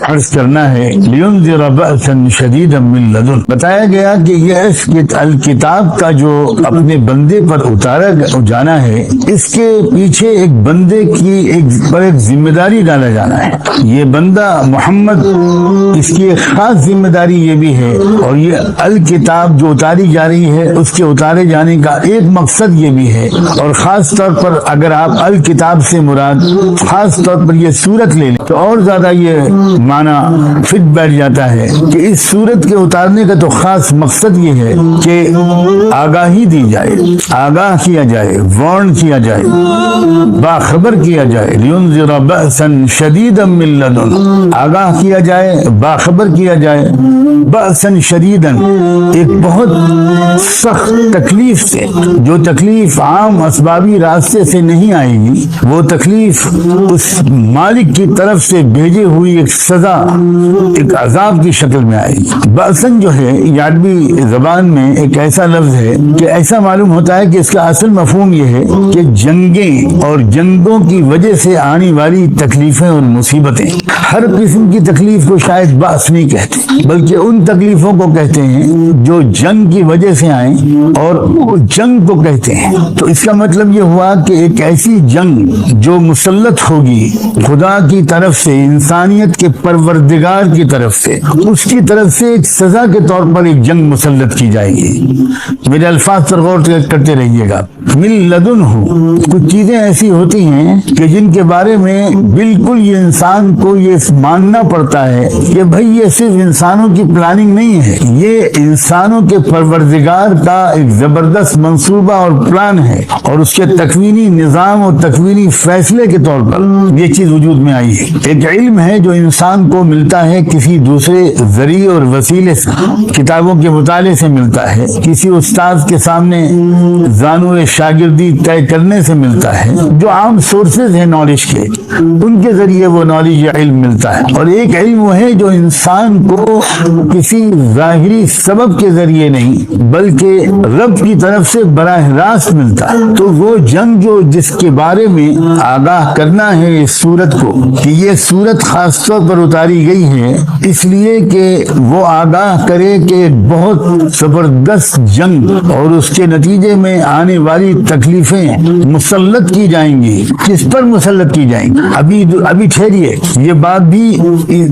عرض کرنا ہے لینذر بأسا شدیدا من لدن. بتایا گیا کہ یہ الکتاب کا جو اپنے بندے پر اتارا جانا ہے، اس کے پیچھے ایک بندے کی ایک ذمہ داری ڈالا جانا ہے. یہ بندہ محمد، اس کی ایک خاص ذمہ داری یہ بھی ہے، اور یہ الکتاب جو اتاری جا رہی ہے اس کے اتارے جانے کا ایک مقصد یہ بھی ہے. اور خاص طور پر اگر آپ الکتاب سے مراد خاص طور پر یہ سورت لے لیں تو اور زیادہ یہ معنی فٹ بیٹھ جاتا ہے کہ اس سورت کے اتارنے کا تو خاص مقصد یہ ہے کہ آگاہی دی جائے، آگاہ کیا جائے، وارن کیا جائے، باخبر کیا جائے. لینذر بأسا شدیدا من لدن، آگاہ کیا جائے، باخبر کیا جائے. بأسا شدیدا، ایک بہت سخت تکلیف سے، جو تکلیف عام اسبابی راستے سے نہیں آئے گی، وہ تکلیف اس مالک کی طرف سے بھیجے ہوئی ایک سزا، ایک عذاب کی شکل میں آئے گی. بأسن جو ہے یہ عربی زبان میں ایک ایسا لفظ ہے کہ ایسا معلوم ہوتا ہے کہ اس کا اصل مفہوم یہ ہے کہ جنگیں اور جنگوں کی وجہ سے آنے والی تکلیفیں اور مصیبتیں. ہر قسم کی تکلیف کو شاید بأس نہیں کہتے، بلکہ ان تکلیفوں کو کہتے ہیں جو جنگ کی وجہ سے آئیں، اور جنگ کو کہتے ہیں. تو اس کا مطلب یہ ہوا کہ ایک ایسی جنگ جو مسلط ہوگی خدا کی طرف سے، انسانیت کے پروردگار کی طرف سے، اس کی طرف سے ایک سزا کے طور پر ایک جنگ مسلط کی جائے گی. میرے الفاظ پر غور کرتے رہیے گا. من لدن ہو، کچھ چیزیں ایسی ہوتی ہیں کہ جن کے بارے میں بالکل یہ انسان کو یہ ماننا پڑتا ہے کہ بھئی یہ صرف انسانوں کی پلاننگ نہیں ہے، یہ انسانوں کے پروردگار کا ایک زبردست منصوبہ اور پلان ہے، اور اس کے تکوینی نظام اور تکوینی فیصلے کے طور پر یہ چیز وجود میں آئی ہے. ایک علم ہے جو انسان کو ملتا ہے کسی دوسرے ذریعے اور وسیلے سے، کتابوں کے مطالعے سے ملتا ہے، کسی استاد کے سامنے زانو شاگردی طے کرنے سے ملتا ہے، جو عام سورسز ہیں نالج کے، ان کے ذریعے وہ نالج یا علم ملتا ہے. اور ایک علم وہ ہے جو انسان کو کسی ظاہری سبب کے ذریعے نہیں بلکہ رب کی طرف سے براہ راست ملتا ہے. تو وہ جنگ جو جس کے بارے میں آگاہ کرنا ہے اس سورت کو کہ یہ سورت خاص طور پر اتاری گئی ہے اس لیے کہ وہ آگاہ کرے کہ بہت زبردست جنگ اور اس کے نتیجے میں آنے والی تکلیفیں مسلط کی جائیں گی. کس پر مسلط کی جائیں گی؟ ابھی ٹھہریے، یہ بات بھی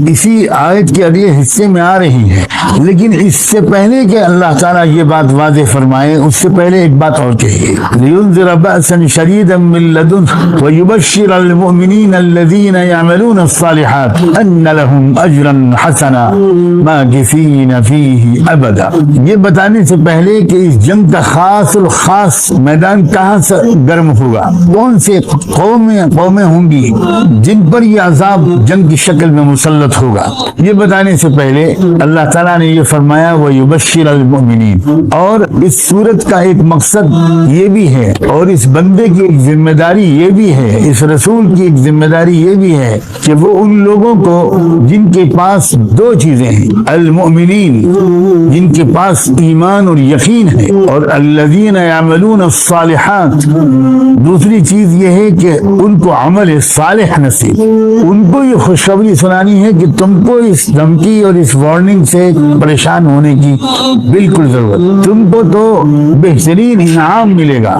اسی آیت کے اگلے حصے میں آ رہی ہے، لیکن اس سے پہلے کہ اللہ تعالیٰ یہ بات واضح فرمائے اس سے پہلے ایک بات اور کہیے. لینذر بأسا شدیدا من لدن ویبشر المؤمنین الذین یعملون الصالحات ان لهم اجرا حسنا ماکثین فیہ ابدا. یہ بتانے سے پہلے کہ اس جنگ کا خاص اور خاص میدان کہاں سے گرم ہوگا، کون سے قومیں ہوں گی جن پر یہ عذاب جنگ کی شکل میں مسلط ہوگا، یہ بتانے سے پہلے اللہ تعالیٰ نے یہ فرمایا وَيُبَشِّرَ الْمُؤْمِنِينَ. اور اس صورت کا ایک مقصد یہ بھی ہے، اور اس بندے کی ایک ذمہ داری یہ بھی ہے، اس رسول کی ایک ذمہ داری یہ بھی ہے کہ وہ ان لوگوں کو جن کے پاس دو چیزیں ہیں، المؤمنین جن کے پاس ایمان اور یقین ہے، اور الذین یعملون الصالحات دوسری چیز یہ ہے کہ ان کو عمل صالح نصیب. ان کو یہ خوشخبری سنانی ہے کہ تم کو اس دھمکی اور اس وارننگ سے پریشان ہونے کی بالکل ضرورت. تم کو تو بہترین انعام ملے گا،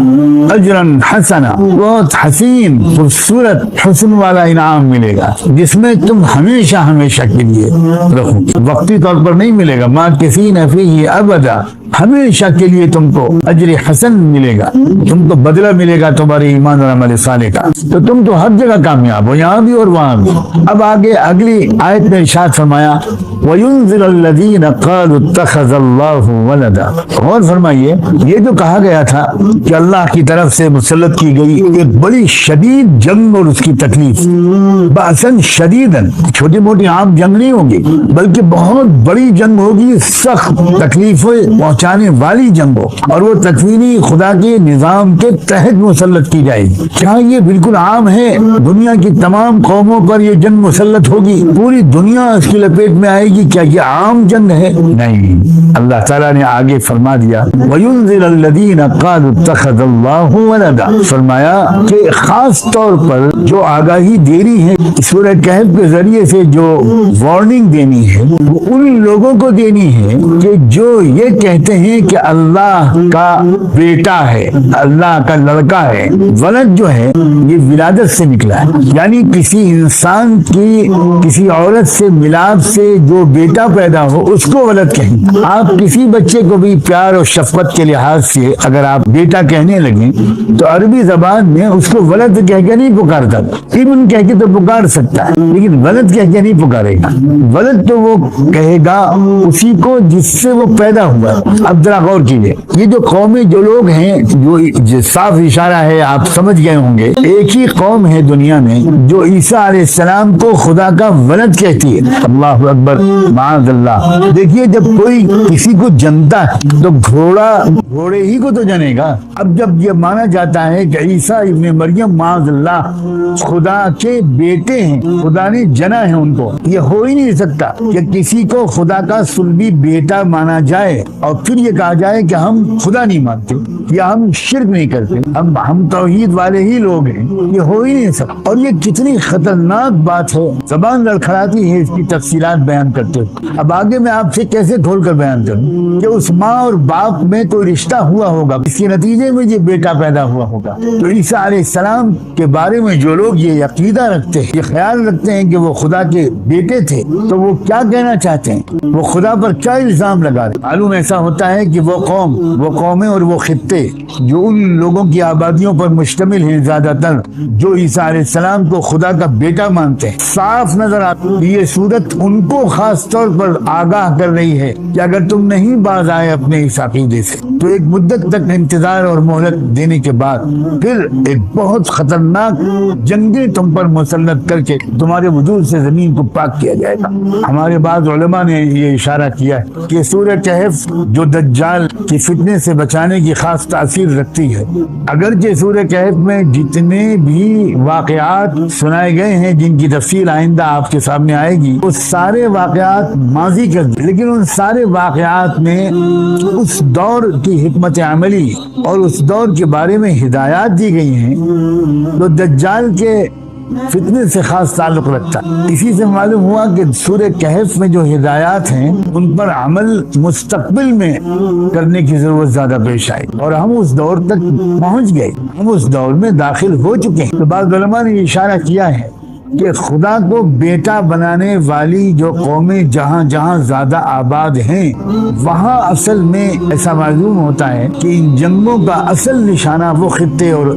اجرن حسنا، بہت حسین خوبصورت حسن والا انعام ملے گا جس میں تم ہمیشہ ہمیشہ کے لیے رہو. وقتی طور پر نہیں ملے گا، ماکثین فیہ ابدا، ہمیشہ کے لیے تم کو اجر حسن ملے گا، تم کو بدلہ ملے گا تمہارے ایمان اور عمل صالح کا. تو تم تو ہر جگہ کامیاب ہو، یہاں بھی اور وہاں بھی. اب آگے اگلی آیت میں ارشاد فرمایا وَيُنذِرَ الَّذِينَ قَالُوا اتَّخَذَ اللَّهُ وَلَدًا. غور فرمائیے، یہ جو کہا گیا تھا کہ اللہ کی طرف سے مسلط کی گئی ایک بڑی شدید جنگ اور اس کی تکلیف، بأساً شدیداً، چھوٹی موٹی عام جنگ نہیں ہوگی بلکہ بہت بڑی جنگ ہوگی، سخت تکلیفیں بچانے والی جنگ ہو اور وہ تکوینی خدا کے نظام کے تحت مسلط کی جائے گی. کیا یہ بالکل عام ہے؟ دنیا کی تمام قوموں پر یہ جنگ مسلط ہوگی, پوری دنیا اس کی لپیٹ میں آئے گی؟ کیا یہ عام جنگ ہے؟ نہیں. اللہ تعالیٰ نے آگے فرما دیا وَيُنذِرَ الَّذِينَ قَالُوا اتَّخَذَ اللَّهُ وَلَدًا, فرمایا کہ خاص طور پر جو آگاہی دینی ہے سورہ کہف کے ذریعے سے, جو وارننگ دینی ہے وہ ان لوگوں کو دینی ہے کہ جو یہ کہتے ہیں کہ اللہ کا بیٹا ہے, اللہ کا لڑکا ہے. ولد جو ہے یہ ولادت سے نکلا ہے, یعنی کسی انسان کی کسی عورت سے ملاپ سے جو بیٹا پیدا ہو اس کو ولد کہیں. آپ کسی بچے کو بھی پیار اور شفقت کے لحاظ سے اگر آپ بیٹا کہنے لگیں تو عربی زبان میں اس کو ولد کہہ کے نہیں پکارتا, ابن کہہ کے تو پکار سکتا ہے لیکن ولد کہہ کے نہیں پکارے گا. ولد تو وہ کہے گا اسی کو جس سے وہ پیدا ہوا. اب ذرا غور کیجیے, یہ جو قومیں جو لوگ ہیں, جو صاف اشارہ ہے آپ سمجھ گئے ہوں گے, ایک ہی قوم ہے دنیا میں جو عیسیٰ علیہ السلام کو خدا کا ولد کہتی ہے. اللہ اکبر, معاذ اللہ. دیکھیے جب کوئی کسی کو جنتا ہے تو گھوڑے ہی کو تو جنے گا. اب جب یہ مانا جاتا ہے کہ عیسیٰ ابن مریم معاذ اللہ خدا کے بیٹے ہیں, خدا نے جنا ہے ان کو, یہ ہو ہی نہیں سکتا کہ کسی کو خدا کا صلبی بیٹا مانا جائے اور پھر یہ کہا جائے کہ ہم خدا نہیں مانتے یا ہم شرک نہیں کرتے, ہم توحید والے ہی لوگ ہیں. یہ ہو ہی نہیں سکتا. اور یہ کتنی خطرناک بات ہے, زبان لڑکھڑاتی ہے اس کی تفصیلات بیان کرتے ہوئے. اب آگے میں آپ سے کیسے کھول کر بیان کروں کہ اس ماں اور باپ میں کوئی رشتہ ہوا ہوگا, اس کے نتیجے میں یہ بیٹا پیدا ہوا ہوگا. تو عیسیٰ علیہ السلام کے بارے میں جو لوگ یہ عقیدہ رکھتے ہیں, یہ خیال رکھتے ہیں کہ وہ خدا کے بیٹے تھے, تو وہ کیا کہنا چاہتے ہیں, وہ خدا پر کیا الزام لگا رہے. معلوم ایسا ہوتا ہے کہ وہ قومیں اور وہ خطے جو ان لوگوں کی آبادیوں پر مشتمل ہیں زیادہ تر, جو عیسیٰ علیہ السلام کو خدا کا بیٹا مانتے ہیں, صاف نظر آتی یہ صورت ان کو خاص طور پر آگاہ کر رہی ہے کہ اگر تم نہیں باز آئے اپنے اس عقیدے سے تو ایک مدت تک انتظار اور مہلت دینے کے بعد پھر ایک بہت خطرناک جنگیں تم پر مسلط کر کے تمہارے وجود سے زمین کو پاک کیا جائے گا. ہمارے بعض علماء نے یہ اشارہ کیا ہے کہ سورہ کہف جو دجال کی فتنے سے بچانے کی خاص تاثیر رکھتی ہے. اگرچہ سورہ کہف میں جتنے بھی واقعات سنائے گئے ہیں جن کی تفصیل آئندہ آپ کے سامنے آئے گی, وہ سارے واقعات ماضی کے, لیکن ان سارے واقعات میں اس دور کی حکمت عملی اور اس دور کے بارے میں ہدایات دی گئی ہیں تو دجال کے فتنے سے خاص تعلق رکھتا. اسی سے معلوم ہوا کہ سورہ کہف میں جو ہدایات ہیں ان پر عمل مستقبل میں کرنے کی ضرورت زیادہ پیش آئی اور ہم اس دور تک پہنچ گئے, ہم اس دور میں داخل ہو چکے ہیں. تو بعض علماء نے اشارہ کیا ہے کہ خدا کو بیٹا بنانے والی جو قومیں جہاں جہاں زیادہ آباد ہیں وہاں اصل میں ایسا معلوم ہوتا ہے کہ ان جنگوں کا اصل نشانہ وہ خطے اور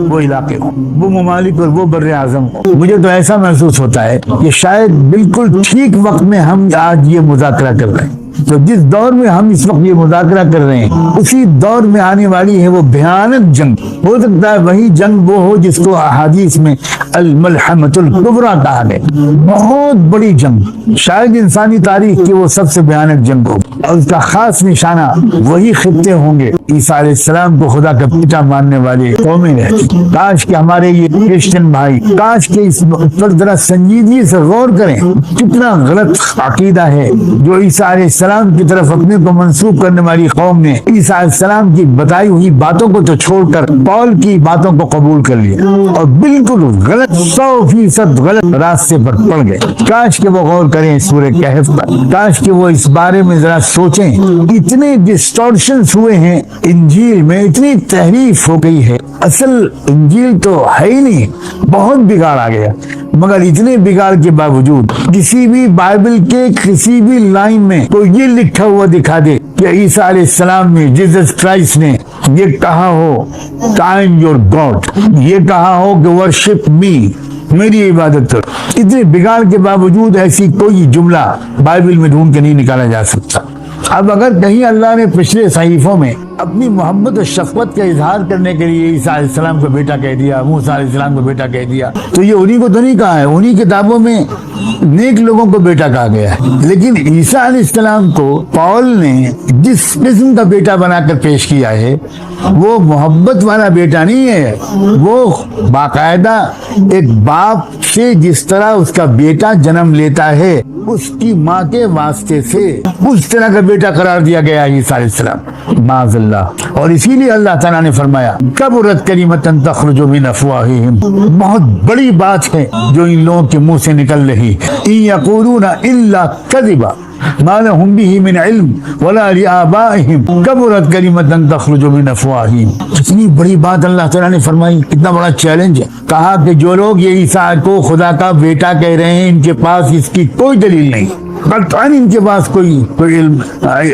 وہ علاقے ہوں, وہ ممالک اور وہ بر اعظم ہوں. مجھے تو ایسا محسوس ہوتا ہے کہ شاید بالکل ٹھیک وقت میں ہم آج یہ مذاکرہ کر رہے ہیں. تو جس دور میں ہم اس وقت یہ مذاکرہ کر رہے ہیں اسی دور میں آنے والی ہے وہ بھیانک جنگ. ہو سکتا ہے وہی جنگ وہ ہو جس کو احادیث میں الملحمۃ الکبریٰ کہا گیا, بہت بڑی جنگ, شاید انسانی تاریخ کی وہ سب سے بھیانک جنگ ہو اور اس کا خاص نشانہ وہی خطے ہوں گے عیسیٰ علیہ السلام کو خدا کا بیٹا ماننے والے قومیں رہتی. کاش کہ ہمارے یہ کرسچن بھائی کاش کہ اس پر ذرا سنجیدگی سے غور کریں, کتنا غلط عقیدہ ہے جو عیسیٰ علیہ السلام کی طرف اپنے کو منسوب کرنے والی قوم نے عیسیٰ علیہ السلام کی بتائی ہوئی باتوں کو تو چھوڑ کر پال کی باتوں کو قبول کر لیا اور بالکل غلط 100% غلط راستے پر پڑ گئے. کاش کہ وہ غور کریں سورہ کہف پر, کاش کہ وہ اس بارے میں ذرا سوچیں. اتنے ڈسٹورشنز ہوئے ہیں انجیل میں, اتنی تحریف ہو گئی ہے, اصل انجیل تو ہے ہی نہیں, بہت بگاڑ آ گیا. مگر اتنے بگاڑ کے باوجود کسی بھی بائبل کے کسی بھی لائن میں تو یہ لکھا ہوا دکھا دے کہ عیسیٰ علیہ السلام نے, جیسس کرائسٹ نے یہ کہا ہو کہ آئی ایم یور گاڈ, یہ کہا ہو کہ ورشپ می, میری عبادت کرو. اتنے بگاڑ کے باوجود ایسی کوئی جملہ بائبل میں ڈھونڈ کے نہیں نکالا جا سکتا. اب اگر کہیں اللہ نے پچھلے صحیفوں میں اپنی محبت و شفقت کا اظہار کرنے کے لیے عیسیٰ علیہ السلام کو بیٹا کہہ دیا، موسیٰ علیہ السلام کو بیٹا کہہ دیا، تو یہ انہی کو تو نہیں کہا ہے، انہی کتابوں میں نیک لوگوں کو بیٹا کہا گیا ہے، لیکن عیسیٰ علیہ السلام کو پاول نے جس قسم کا بیٹا بنا کر پیش کیا ہے وہ محبت والا بیٹا نہیں ہے، وہ باقاعدہ ایک باپ سے جس طرح اس کا بیٹا جنم لیتا ہے اس کی ماں کے واسطے سے اس طرح کا بیٹا قرار دیا گیا ہے عیسیٰ علیہ السلام، معاذ اللہ۔ اور اسی لیے اللہ تعالیٰ نے فرمایا کبرت کلمۃ تخرج من افواہہم، بہت بڑی بات ہے جو ان لوگوں کے منہ سے نکل رہی، ان یقولون الا کذبا ما لهم به من علم ولا لآبائهم کبرت کلمۃ تخرج من افواہہم۔ کتنی بڑی بات اللہ تعالیٰ نے فرمائی، کتنا بڑا چیلنج ہے۔ کہا کہ جو لوگ یہ عیسیٰ کو خدا کا بیٹا کہہ رہے ہیں ان کے پاس اس کی کوئی دلیل نہیں، قطعاً ان کے پاس کوئی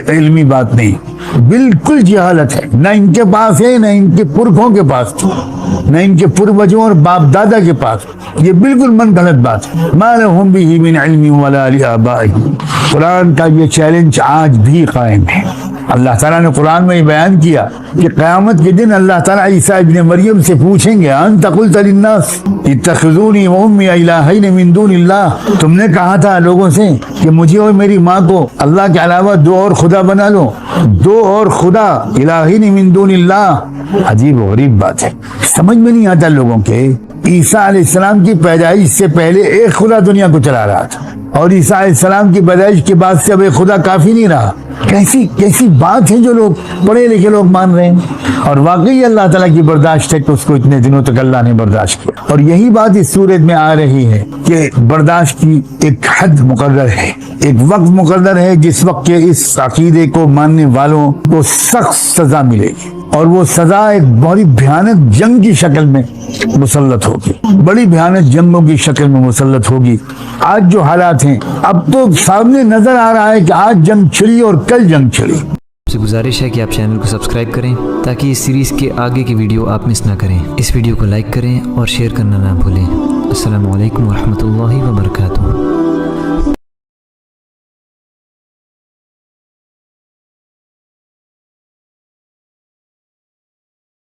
علمی بات نہیں، بالکل جہالت ہے، نہ ان کے پاس ہے نہ ان کے پرکھوں کے پاس تھی، نہ ان کے پروجوں اور باپ دادا کے پاس، یہ بالکل من غلط بات ہے۔ ما لهم به من علم ولا لآبائهم۔ قرآن کا یہ چیلنج آج بھی قائم ہے۔ اللہ تعالیٰ نے قرآن میں یہ بیان کیا کہ قیامت کے دن اللہ تعالیٰ عیسیٰ ابن مریم سے پوچھیں گے انت قلت للناس اتخذونی وامي الہین من دون اللہ، تم نے کہا تھا لوگوں سے کہ مجھے اور میری ماں کو اللہ کے علاوہ دو اور خدا بنا لو، دو اور خدا، الہین من دون اللہ۔ عجیب و غریب بات ہے، سمجھ میں نہیں آتا لوگوں کے۔ عیسیٰ علیہ السلام کی پیدائش سے پہلے ایک خدا دنیا کو چلا رہا تھا، اور عیسیٰ علیہ السلام کی پیدائش کے بعد سے اب ایک خدا کافی نہیں رہا۔ کیسی بات ہے جو لوگ پڑھے لکھے لوگ مان رہے ہیں، اور واقعی اللہ تعالیٰ کی برداشت ہے کہ اس کو اتنے دنوں تک اللہ نے برداشت کیا۔ اور یہی بات اس سورت میں آ رہی ہے کہ برداشت کی ایک حد مقرر ہے، ایک وقت مقرر ہے جس وقت کے اس عقیدے کو ماننے والوں کو سخت سزا ملے گی، اور وہ سزا ایک بڑی بھیانک جنگ کی شکل میں مسلط ہوگی، بڑی بھیانک جنگوں کی شکل میں مسلط ہوگی۔ آج جو حالات ہیں اب تو سامنے نظر آ رہا ہے کہ آج جنگ چھڑی اور کل جنگ چھڑی۔ آپ سے گزارش ہے کہ آپ چینل کو سبسکرائب کریں تاکہ اس سیریز کے آگے کی ویڈیو آپ مس نہ کریں۔ اس ویڈیو کو لائک کریں اور شیئر کرنا نہ بھولیں۔ السلام علیکم ورحمۃ اللہ وبرکاتہ۔